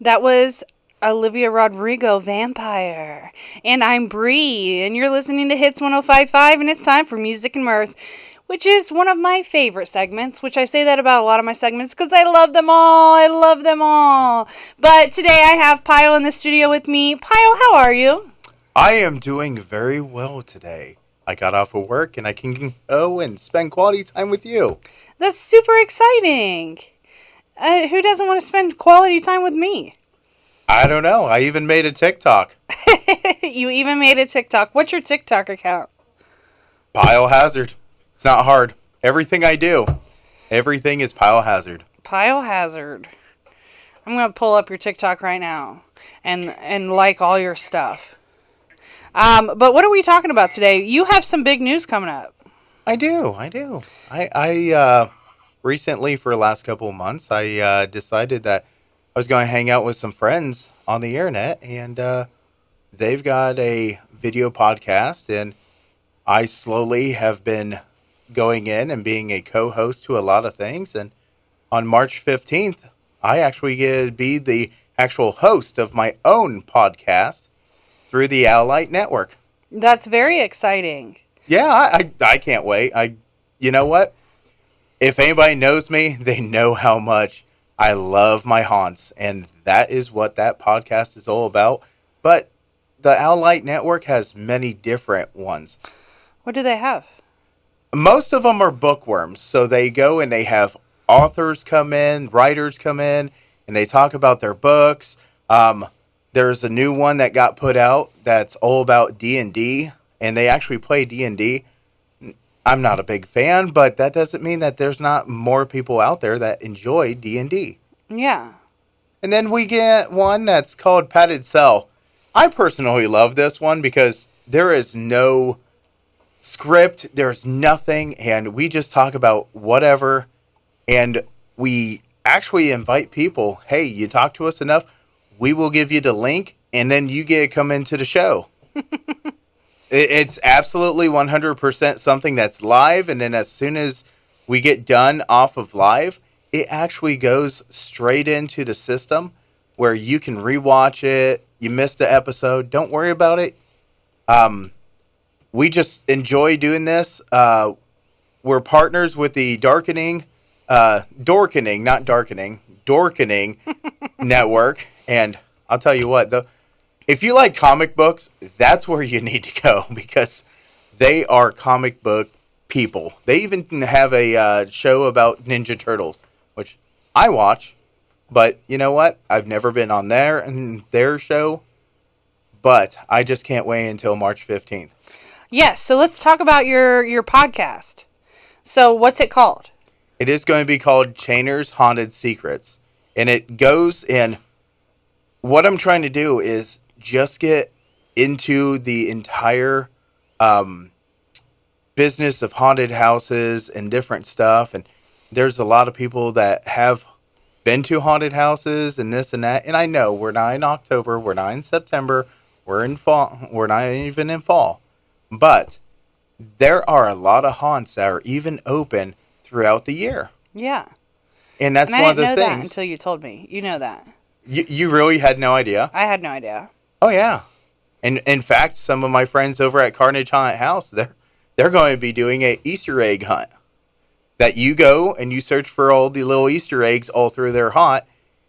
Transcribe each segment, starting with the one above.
That was Olivia Rodrigo, Vampire. And I'm Bree, and you're listening to Hits 105.5, and it's time for Music and Mirth, which is one of my favorite segments, which I say that about a lot of my segments because I love them all. I love them all. But today I have Pyle in the studio with me. Pyle, how are you? I am doing very well today. I got off of work and I can go and spend quality time with you. That's super exciting. Who doesn't want to spend quality time with me? I don't know. I even made a TikTok. You even made a TikTok. What's your TikTok account? Pyle Hazard. It's not hard. Everything I do, everything is Pyle Hazard. Pyle Hazard. I'm going to pull up your TikTok right now and like all your stuff. But what are we talking about today? You have some big news coming up. I do. I recently, for the last couple of months, I decided that I was going to hang out with some friends on the internet, and they've got a video podcast, and I slowly have been going in and being a co-host to a lot of things, and on March 15th, I actually get to be the actual host of my own podcast through the Allight Network. That's very exciting. Yeah, I can't wait. You know what? If anybody knows me, they know how much I love my haunts, and that is what that podcast is all about. But the Allight Network has many different ones. What do they have? Most of them are bookworms, so they go and they have authors come in, writers come in, and they talk about their books. There's a new one that got put out that's all about D&D, and they actually play D&D. I'm not a big fan, but that doesn't mean that there's not more people out there that enjoy D&D. Yeah. And then we get one that's called Padded Cell. I personally love this one because there is no script, there's nothing, and we just talk about whatever, and we actually invite people, hey, you talk to us enough, we will give you the link, and then you get to come into the show. It's absolutely 100% something that's live, and then as soon as we get done off of live, it actually goes straight into the system where you can rewatch it. You missed an episode, don't worry about it. We just enjoy doing this. We're partners with the Dorkening Network, and I'll tell you what, though. If you like comic books, that's where you need to go because they are comic book people. They even have a show about Ninja Turtles, which I watch. But you know what? I've never been on their show, but I just can't wait until March 15th. Yes, so let's talk about your podcast. So what's it called? It is going to be called Chainer's Haunted Secrets. And it goes in... What I'm trying to do is just get into the entire business of haunted houses and different stuff. And there's a lot of people that have been to haunted houses and this and that. And I know we're not in October, we're not in September, we're in fall, we're not even in fall. But there are a lot of haunts that are even open throughout the year. Yeah. And that's one of the things. I didn't know that until you told me. You know that. You really had no idea? I had no idea. Oh, yeah. And in fact, some of my friends over at Carnage Haunted House, they're going to be doing an Easter egg hunt. That you go and you search for all the little Easter eggs all through their haunt.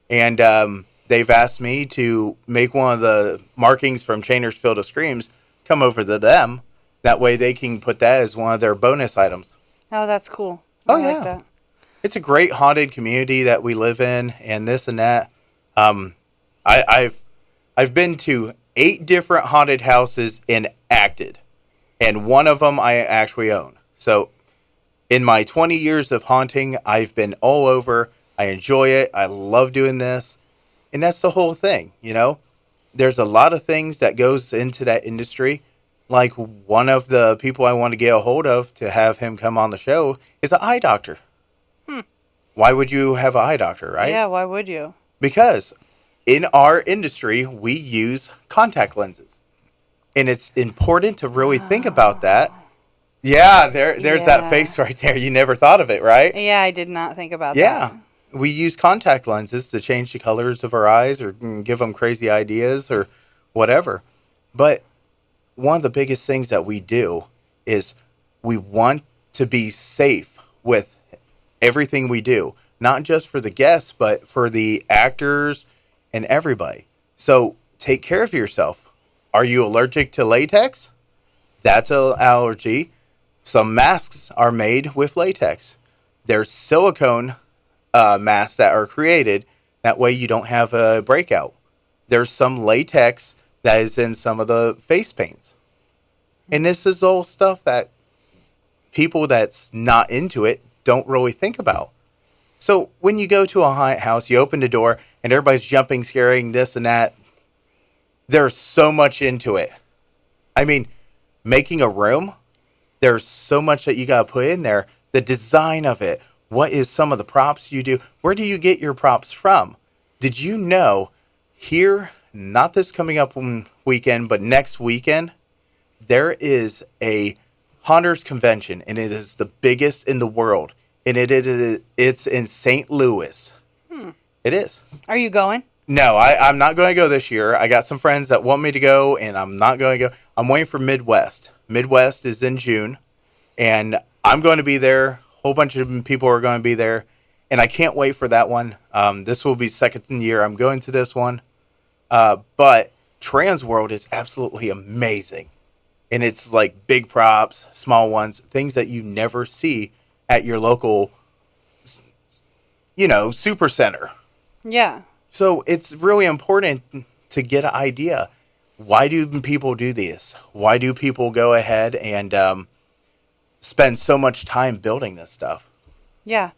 And they've asked me to make one of the markings from Chainer's Field of Screams come over to them. That way they can put that as one of their bonus items. Oh, that's cool. I like that. It's a great haunted community that we live in and this and that. I've been to 8 different haunted houses and acted, and one of them I actually own. So, in my 20 years of haunting, I've been all over. I enjoy it. I love doing this, and that's the whole thing. You know, there's a lot of things that goes into that industry. Like one of the people I want to get a hold of to have him come on the show is an eye doctor. Why would you have an eye doctor, right? Yeah, why would you? Because in our industry, we use contact lenses. And it's important to really think about that. Yeah, there's that face right there. You never thought of it, right? Yeah, I did not think about that. Yeah. we use contact lenses to change the colors of our eyes or give them crazy ideas or whatever. But one of the biggest things that we do is we want to be safe with everything we do, not just for the guests, but for the actors and everybody. So take care of yourself. Are you allergic to latex? That's an allergy. Some masks are made with latex. There's silicone masks that are created. That way you don't have a breakout. There's some latex that is in some of the face paints. And this is all stuff that people that's not into it don't really think about. So when you go to a haunted house, you open the door and everybody's jumping, scaring, this and that. There's so much into it. I mean, making a room, there's so much that you got to put in there. The design of it. What is some of the props you do? Where do you get your props from? Did you know here, not this coming up weekend, but next weekend, there is a Haunters convention, and it is the biggest in the world. And it's in St. Louis. It is. Are you going? No, I'm not going to go this year. I got some friends that want me to go, and I'm not going to go. I'm waiting for Midwest. Midwest is in June, and I'm going to be there. A whole bunch of people are going to be there, and I can't wait for that one. This will be second year I'm going to this one. But Trans World is absolutely amazing. And it's like big props, small ones, things that you never see at your local, super center. Yeah. So it's really important to get an idea. Why do people do this? Why do people go ahead and spend so much time building this stuff? Yeah.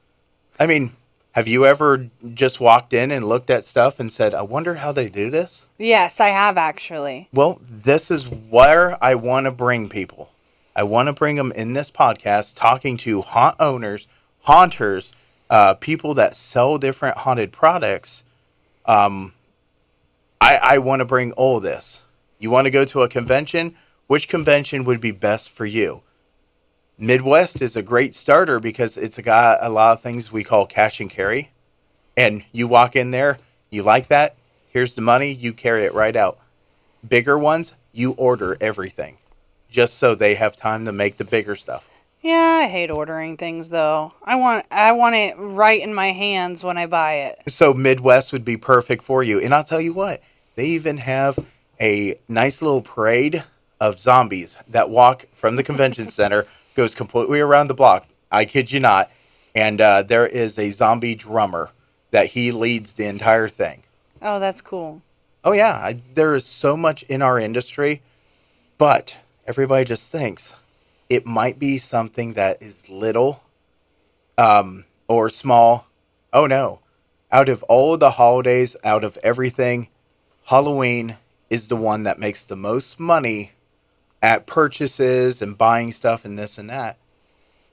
I mean, have you ever just walked in and looked at stuff and said, I wonder how they do this? Yes, I have actually. Well, this is where I want to bring people. I want to bring them in this podcast, talking to haunt owners, haunters, people that sell different haunted products. I want to bring all this. You want to go to a convention? Which convention would be best for you? Midwest is a great starter because it's got a lot of things we call cash and carry. And you walk in there, you like that, here's the money, you carry it right out. Bigger ones, you order everything. Just so they have time to make the bigger stuff. Yeah, I hate ordering things though. I want it right in my hands when I buy it. So Midwest would be perfect for you. And I'll tell you what, they even have a nice little parade of zombies that walk from the convention center, goes completely around the block. I kid you not. And there is a zombie drummer that he leads the entire thing. Oh, that's cool. Oh, yeah. There is so much in our industry, but everybody just thinks it might be something that is little or small. Oh, no. Out of all of the holidays, out of everything, Halloween is the one that makes the most money at purchases and buying stuff and this and that.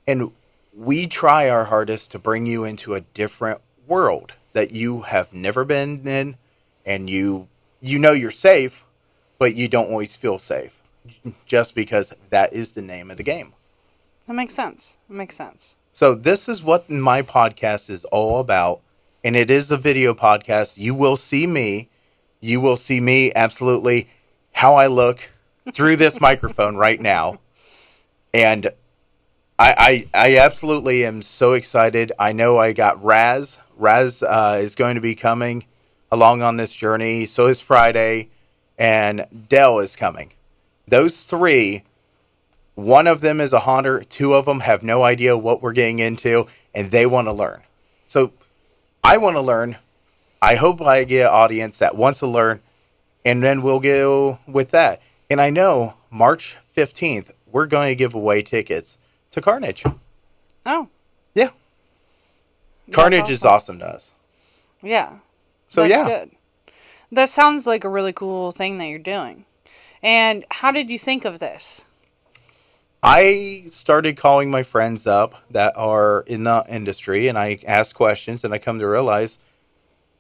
And we try our hardest to bring you into a different world that you have never been in, and you know you're safe, but you don't always feel safe just because that is the name of the game. That makes sense. It makes sense. So this is what my podcast is all about, and it is a video podcast. You will see me. You will see me absolutely how I look through this microphone right now. And I absolutely am so excited. I know I got Raz. Raz is going to be coming along on this journey. So is Friday. And Dell is coming. Those three, one of them is a haunter. Two of them have no idea what we're getting into. And they want to learn. So I want to learn. I hope I get an audience that wants to learn. And then we'll go with that. And I know March 15th, we're going to give away tickets to Carnage. Oh. Yeah. Carnage is awesome to us. Yeah. So, That's yeah. good. That sounds like a really cool thing that you're doing. And how did you think of this? I started calling my friends up that are in the industry, and I ask questions, and I come to realize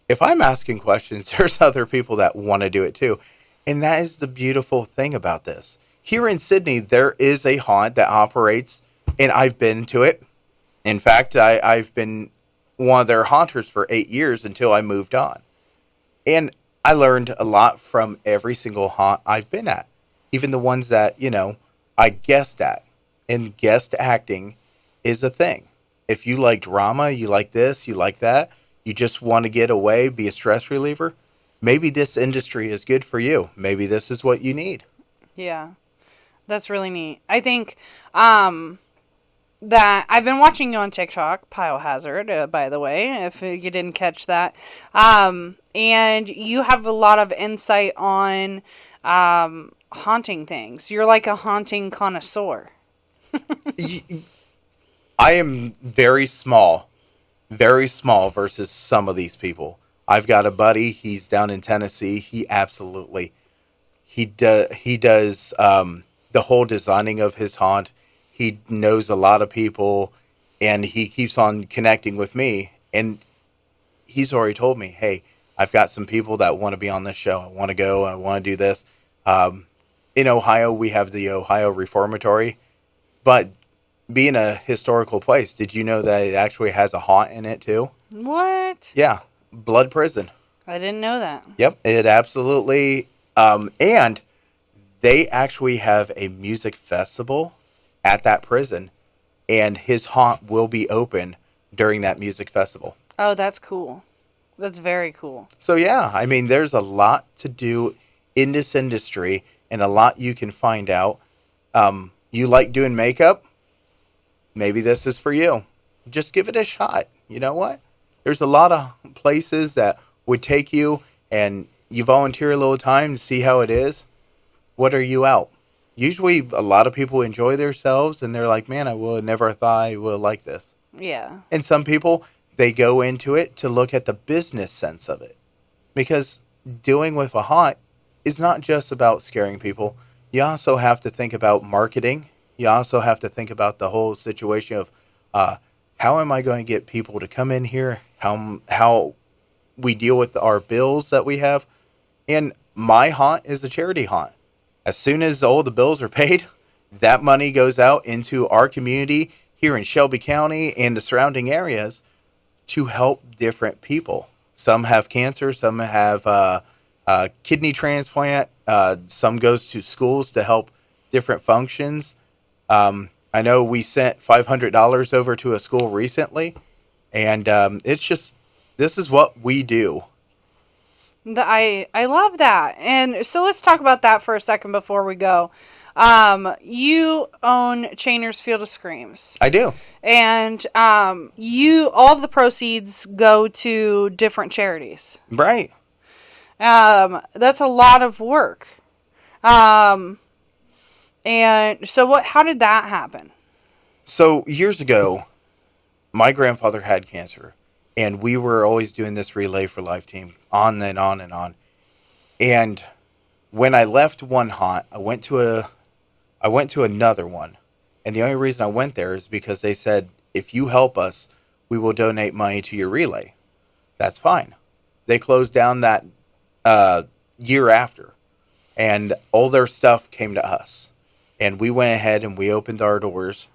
if I'm asking questions, there's other people that want to do it too. And that is the beautiful thing about this. Here in Sydney, there is a haunt that operates, and I've been to it. In fact, I've been one of their haunters for 8 years until I moved on. And I learned a lot from every single haunt I've been at, even the ones that, I guessed at. And guest acting is a thing. If you like drama, you like this, you like that, you just want to get away, be a stress reliever, maybe this industry is good for you. Maybe this is what you need. Yeah. That's really neat. I think that I've been watching you on TikTok, Pyle Hazard, by the way, if you didn't catch that. And you have a lot of insight on haunting things. You're like a haunting connoisseur. I am very small versus some of these people. I've got a buddy, he's down in Tennessee. He does the whole designing of his haunt. He knows a lot of people, and he keeps on connecting with me. And he's already told me, hey, I've got some people that want to be on this show. I want to go. I want to do this. In Ohio, we have the Ohio Reformatory. But being a historical place, did you know that it actually has a haunt in it, too? What? Yeah. Blood Prison. I didn't know that. Yep. It absolutely... and they actually have a music festival at that prison, and his haunt will be open during that music festival. Oh, that's cool. That's very cool. So yeah, I mean, there's a lot to do in this industry and a lot you can find out. You like doing makeup? Maybe this is for you. Just give it a shot. You know what? There's a lot of places that would take you, and you volunteer a little time to see how it is. What are you out? Usually a lot of people enjoy themselves and they're like, man, I would have never thought I would like this. Yeah. And some people, they go into it to look at the business sense of it. Because dealing with a haunt is not just about scaring people. You also have to think about marketing. You also have to think about the whole situation of how am I going to get people to come in here? How we deal with our bills that we have. And my haunt is a charity haunt. As soon as all the bills are paid, that money goes out into our community here in Shelby County and the surrounding areas to help different people. Some have cancer, some have kidney transplant, some goes to schools to help different functions. I know we sent $500 over to a school recently, and it's just, this is what we do. I love that. And so let's talk about that for a second before we go. You own Chainer's Field of Screams. I do. And all the proceeds go to different charities. Right. That's a lot of work. And so how did that happen? So years ago, my grandfather had cancer, and we were always doing this Relay for Life team on and on and on. And when I left one haunt, I went to another one. And the only reason I went there is because they said, if you help us, we will donate money to your relay. That's fine. They closed down that year after, and all their stuff came to us. And we went ahead and we opened our doors,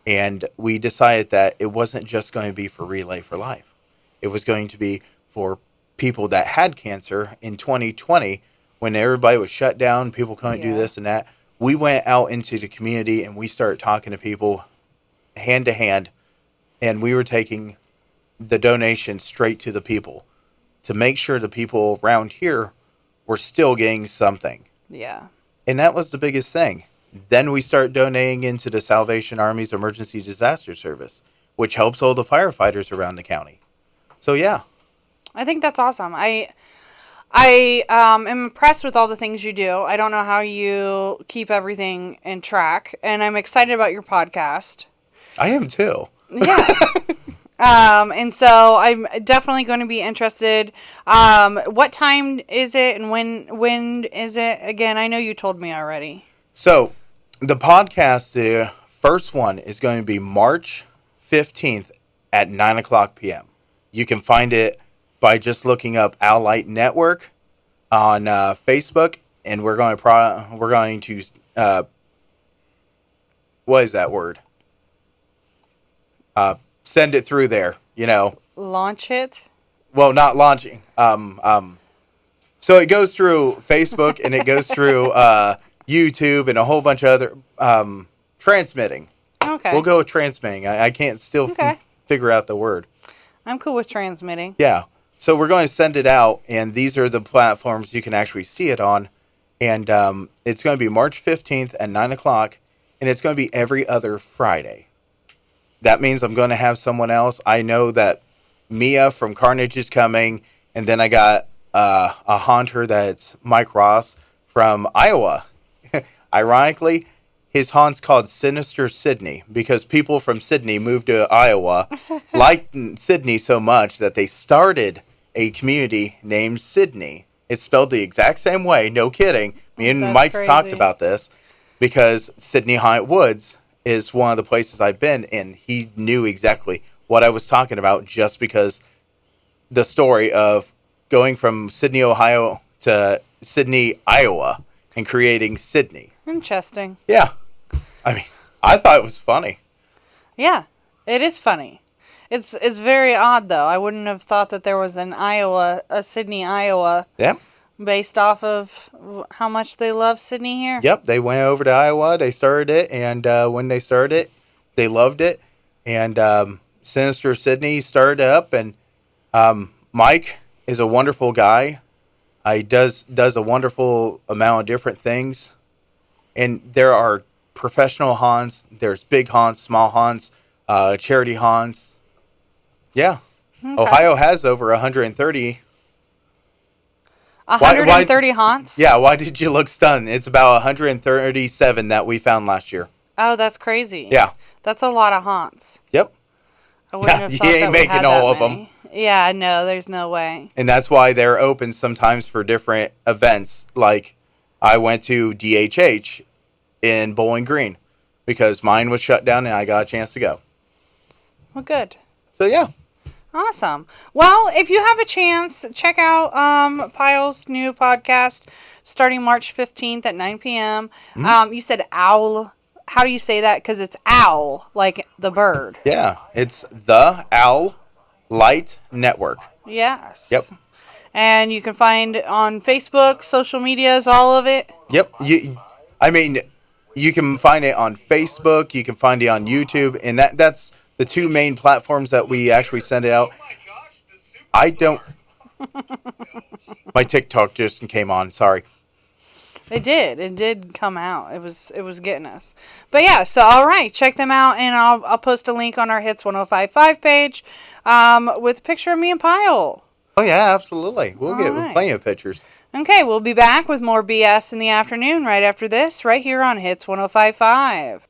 and we decided that it wasn't just going to be for Relay for Life. It was going to be for people that had cancer in 2020 when everybody was shut down, people couldn't do this and that. We went out into the community and we started talking to people hand to hand, and we were taking the donation straight to the people to make sure the people around here were still getting something. Yeah. And that was the biggest thing. Then we start donating into the Salvation Army's Emergency Disaster Service, which helps all the firefighters around the county. So, yeah. I think that's awesome. I am impressed with all the things you do. I don't know how you keep everything in track, and I'm excited about your podcast. I am too. Yeah. And so I'm definitely going to be interested. What time is it, and when is it again? I know you told me already. So, the podcast, the first one is going to be March 15th at 9 o'clock p.m. You can find it by just looking up Owl Light Network on Facebook, and we're going to what is that word? Send it through there. launch it. Well, not launching. So it goes through Facebook and it goes through YouTube and a whole bunch of other transmitting. Okay. We'll go with transmitting. I can't still Okay. figure out the word. I'm cool with transmitting. Yeah. So we're going to send it out, and these are the platforms you can actually see it on. And it's going to be March 15th at 9 o'clock, and it's going to be every other Friday. That means I'm going to have someone else. I know that Mia from Carnage is coming, and then I got a haunter that's Mike Ross from Iowa. Ironically, his haunt's called Sinister Sydney because people from Sydney moved to Iowa, liked Sydney so much that they started a community named Sydney. It's spelled the exact same way, no kidding. Me and That's Mike's crazy. talked about this because Sydney Haunted Woods is one of the places I've been, and he knew exactly what I was talking about just because the story of going from Sydney, Ohio to Sydney, Iowa, and creating Sydney. Interesting. Yeah. I mean, I thought it was funny. Yeah, it is funny. It's very odd though. I wouldn't have thought that there was a Sydney, Iowa, Yeah. based off of how much they love Sydney here. Yep. They went over to Iowa. They started it, and when they started it, they loved it. And Sinister Sydney started up, and Mike is a wonderful guy. He does a wonderful amount of different things, and there are professional haunts. There's big haunts, small haunts, charity haunts. Yeah. Okay. Ohio has over 130. 130 haunts? Yeah, why did you look stunned? It's about 137 that we found last year. Oh, that's crazy. Yeah. That's a lot of haunts. Yep. I wouldn't have You thought ain't that we making had all that of many. Yeah, no, there's no way. And that's why they're open sometimes for different events. Like I went to DHH in Bowling Green because mine was shut down and I got a chance to go. Well, good. So yeah. Awesome. Well, if you have a chance, check out Pyle's new podcast starting March 15th at 9 p.m. You said owl. How do you say that? Because it's owl, like the bird. Yeah. It's the Owl Light Network. Yes. Yep. And you can find it on Facebook, social medias, all of it. Yep. You can find it on Facebook. You can find it on YouTube. And that's the two main platforms that we actually send it out. I don't... My TikTok just came on. Sorry. It did come out. It was getting us. But yeah, so all right, check them out, and I'll post a link on our Hits 1055 page with a picture of me and Pyle. Oh yeah, absolutely. We'll get right. plenty of pictures. Okay, we'll be back with more BS in the afternoon right after this, right here on Hits 1055.